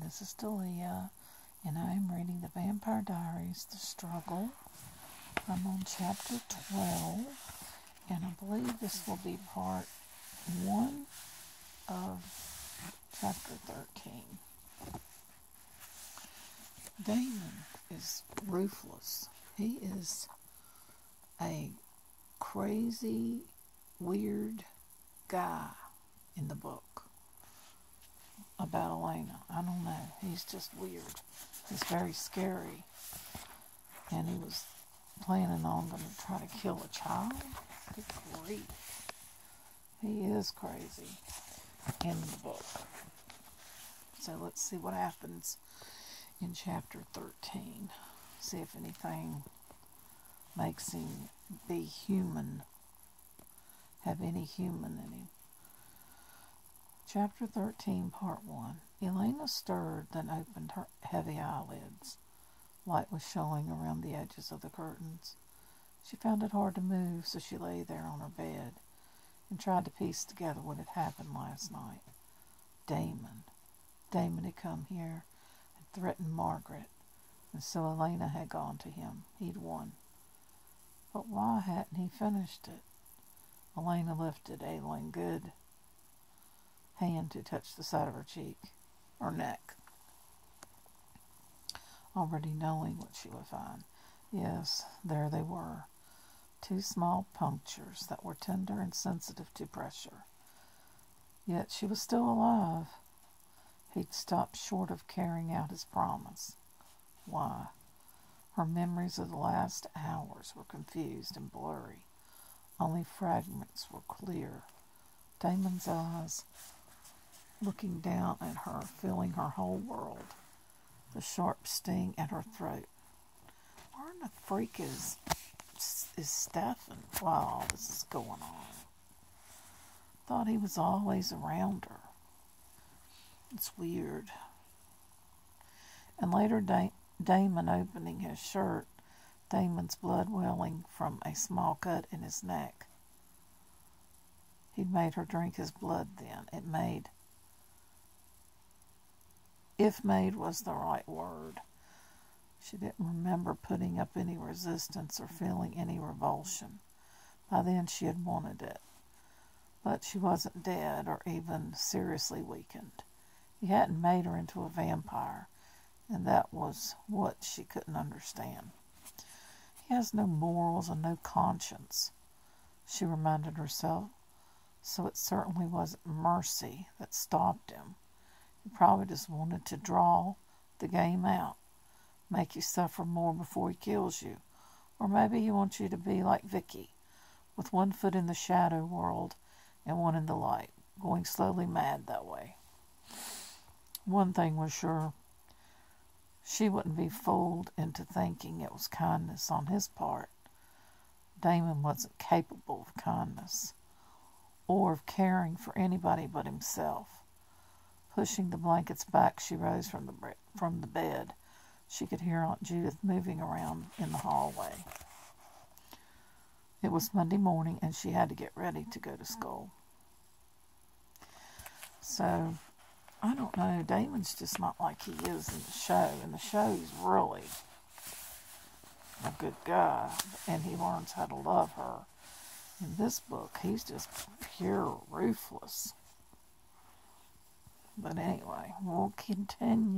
This is Dalia, and I am reading the Vampire Diaries, The Struggle. I'm on chapter 12, and I believe this will be part 1 of chapter 13. Damon is ruthless. He is a crazy, weird guy in the book about Elena. I don't know. He's just weird. He's very scary. And he was planning on going to try to kill a child. Good grief. He is crazy in the book. So let's see what happens in chapter 13. See if anything makes him be human. Have any human in him. Chapter 13, Part 1. Elena stirred, then opened her heavy eyelids. Light was showing around the edges of the curtains. She found it hard to move, so she lay there on her bed and tried to piece together what had happened last night. Damon had come here and threatened Margaret, and so Elena had gone to him. He'd won. But why hadn't he finished it? Elena lifted a languid hand to touch the side of her cheek, or neck, already knowing what she would find. Yes, there they were, 2 small punctures that were tender and sensitive to pressure. Yet she was still alive. He'd stopped short of carrying out his promise. Why? Her memories of the last hours were confused and blurry. Only fragments were clear. Damon's eyes, looking down at her, filling her whole world. The sharp sting at her throat. Where in the freak is Stefan while all this is going on? Thought he was always around her. It's weird. And later, Damon opening his shirt, Damon's blood welling from a small cut in his neck. He'd made her drink his blood then. If made was the right word. She didn't remember putting up any resistance or feeling any revulsion. By then she had wanted it. But she wasn't dead or even seriously weakened. He hadn't made her into a vampire, and that was what she couldn't understand. He has no morals and no conscience, she reminded herself, so it certainly wasn't mercy that stopped him. He probably just wanted to draw the game out, make you suffer more before he kills you. Or maybe he wants you to be like Vicky, with 1 foot in the shadow world and 1 in the light, going slowly mad that way. One thing was sure, she wouldn't be fooled into thinking it was kindness on his part. Damon wasn't capable of kindness, or of caring for anybody but himself. Pushing the blankets back, she rose from the bed. She could hear Aunt Judith moving around in the hallway. It was Monday morning, and she had to get ready to go to school. So, I don't know, Damon's just not like he is in the show. In the show, he's really a good guy, and he learns how to love her. In this book, he's just pure ruthless. But anyway, we'll continue.